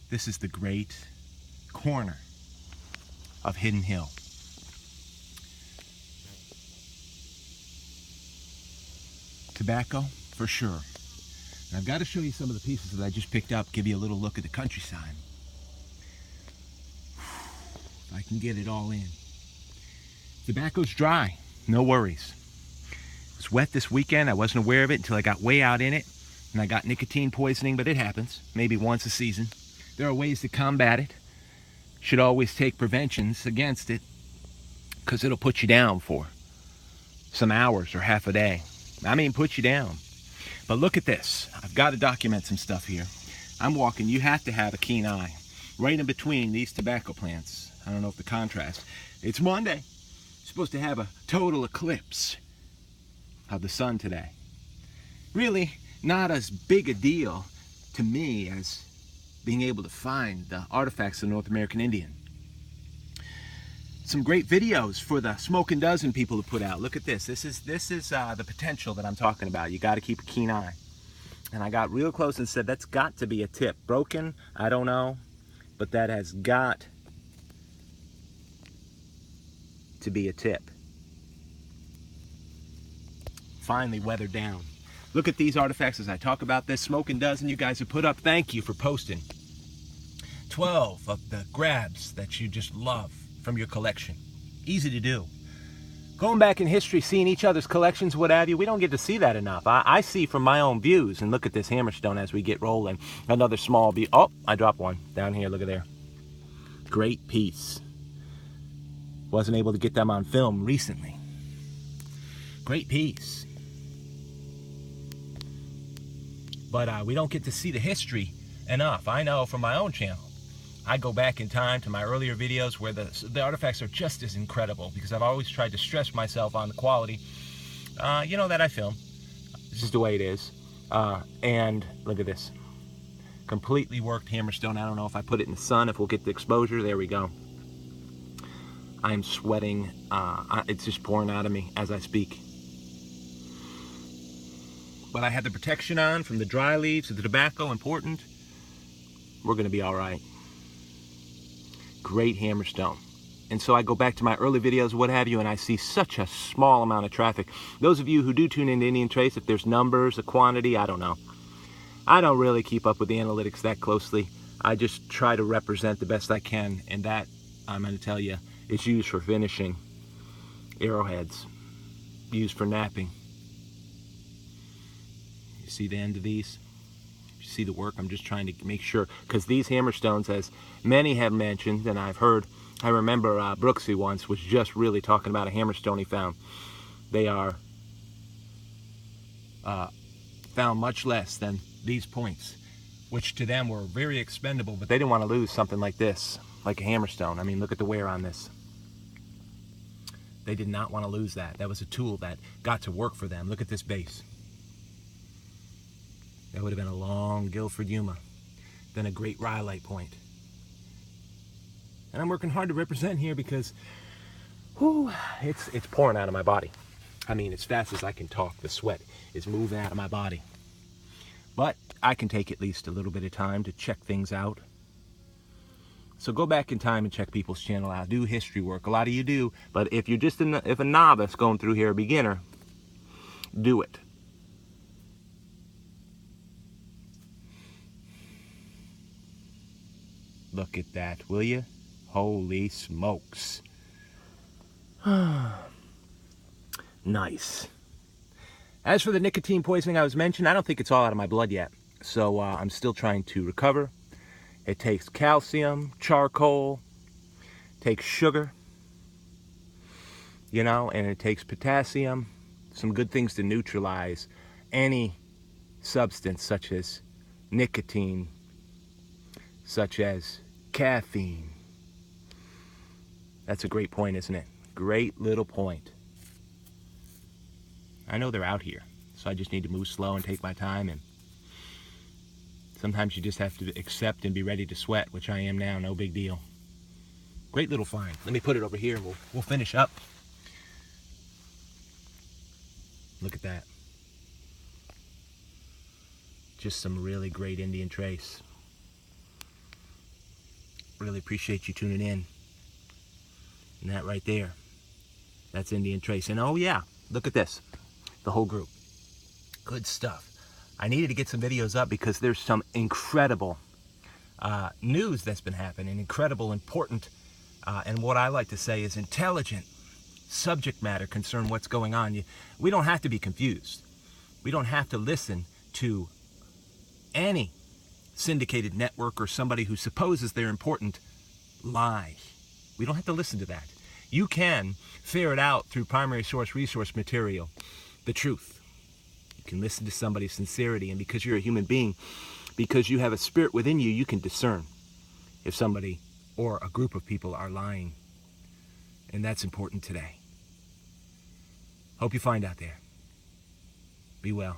This is the great corner of Hidden Hill. Tobacco, for sure. And I've got to show you some of the pieces that I just picked up, give you a little look at the countryside. If I can get it all in. Tobacco's dry, no worries. It was wet this weekend. I wasn't aware of it until I got way out in it, and I got nicotine poisoning, but it happens, maybe once a season. There are ways to combat it. Should always take preventions against it, because it'll put you down for some hours or half a day. I mean, put you down. But look at this. I've got to document some stuff here. I'm walking. You have to have a keen eye. Right in between these tobacco plants. I don't know if the contrast. It's Monday. Supposed to have a total eclipse of the sun today. Really not as big a deal to me as being able to find the artifacts of the North American Indian. Some great videos for the Smoking Dozen people to put out. Look at this. This is the potential that I'm talking about. You got to keep a keen eye. And I got real close and said, that's got to be a tip. Broken, I don't know, but that has got to be a tip. Finally weathered down. Look at these artifacts as I talk about this. Smoking Dozen you guys have put up. Thank you for posting 12 of the grabs that you just love from your collection. Easy to do. Going back in history, seeing each other's collections, what have you, we don't get to see that enough. I see from my own views, and look at this hammerstone as we get rolling. Another small bead. Oh, I dropped one down here. Look at there. Great piece. Wasn't able to get them on film recently. Great piece. But we don't get to see the history enough. I know from my own channel. I go back in time to my earlier videos where the artifacts are just as incredible, because I've always tried to stress myself on the quality, that I film. This is the way it is. And look at this. Completely worked hammerstone. I don't know if I put it in the sun, if we'll get the exposure. There we go. I'm sweating. It's just pouring out of me as I speak. But I had the protection on from the dry leaves to the tobacco, important. We're going to be all right. Great hammerstone. And so I go back to my early videos, what have you, and I see such a small amount of traffic. Those of you who do tune into Indian Trace, if there's numbers, a quantity, I don't know. I don't really keep up with the analytics that closely. I just try to represent the best I can, and that, I'm going to tell you, is used for finishing arrowheads, used for napping. You see the end of these? See the work? I'm just trying to make sure, because these hammerstones, as many have mentioned, and I've heard, I remember Brooksy once was just really talking about a hammerstone he found. They are found much less than these points, which to them were very expendable, but they didn't want to lose something like this, like a hammerstone. I mean, look at the wear on this. They did not want to lose that. That was a tool that got to work for them. Look at this base. That would have been a long Guilford Yuma, then a great rhyolite point. And I'm working hard to represent here because, whew, it's pouring out of my body. I mean, as fast as I can talk, the sweat is moving out of my body. But I can take at least a little bit of time to check things out. So go back in time and check people's channel out. Do history work. A lot of you do, but if you're just if a novice going through here, a beginner, do it. Look at that, will you? Holy smokes. Nice. As for the nicotine poisoning I was mentioning, I don't think it's all out of my blood yet. So I'm still trying to recover. It takes calcium, charcoal, takes sugar, and it takes potassium, some good things to neutralize any substance such as nicotine, such as caffeine. That's a great point, isn't it? Great little point. I know they're out here, so I just need to move slow and take my time, and sometimes you just have to accept and be ready to sweat, which I am now, no big deal. Great little find. Let me put it over here and we'll finish up. Look at that. Just some really great Indian trace. Really appreciate you tuning in. And that right there, that's Indian Trace. And oh yeah, look at this. The whole group. Good stuff. I needed to get some videos up because there's some incredible news that's been happening, incredible, important, and what I like to say is intelligent subject matter concern what's going on. We don't have to be confused. We don't have to listen to any syndicated network or somebody who supposes they're important lie. We don't have to listen to that. You can ferret out through primary source resource material the truth. You can listen to somebody's sincerity, and because you're a human being, because you have a spirit within you, you can discern if somebody or a group of people are lying. And that's important today. Hope you find out there. Be well.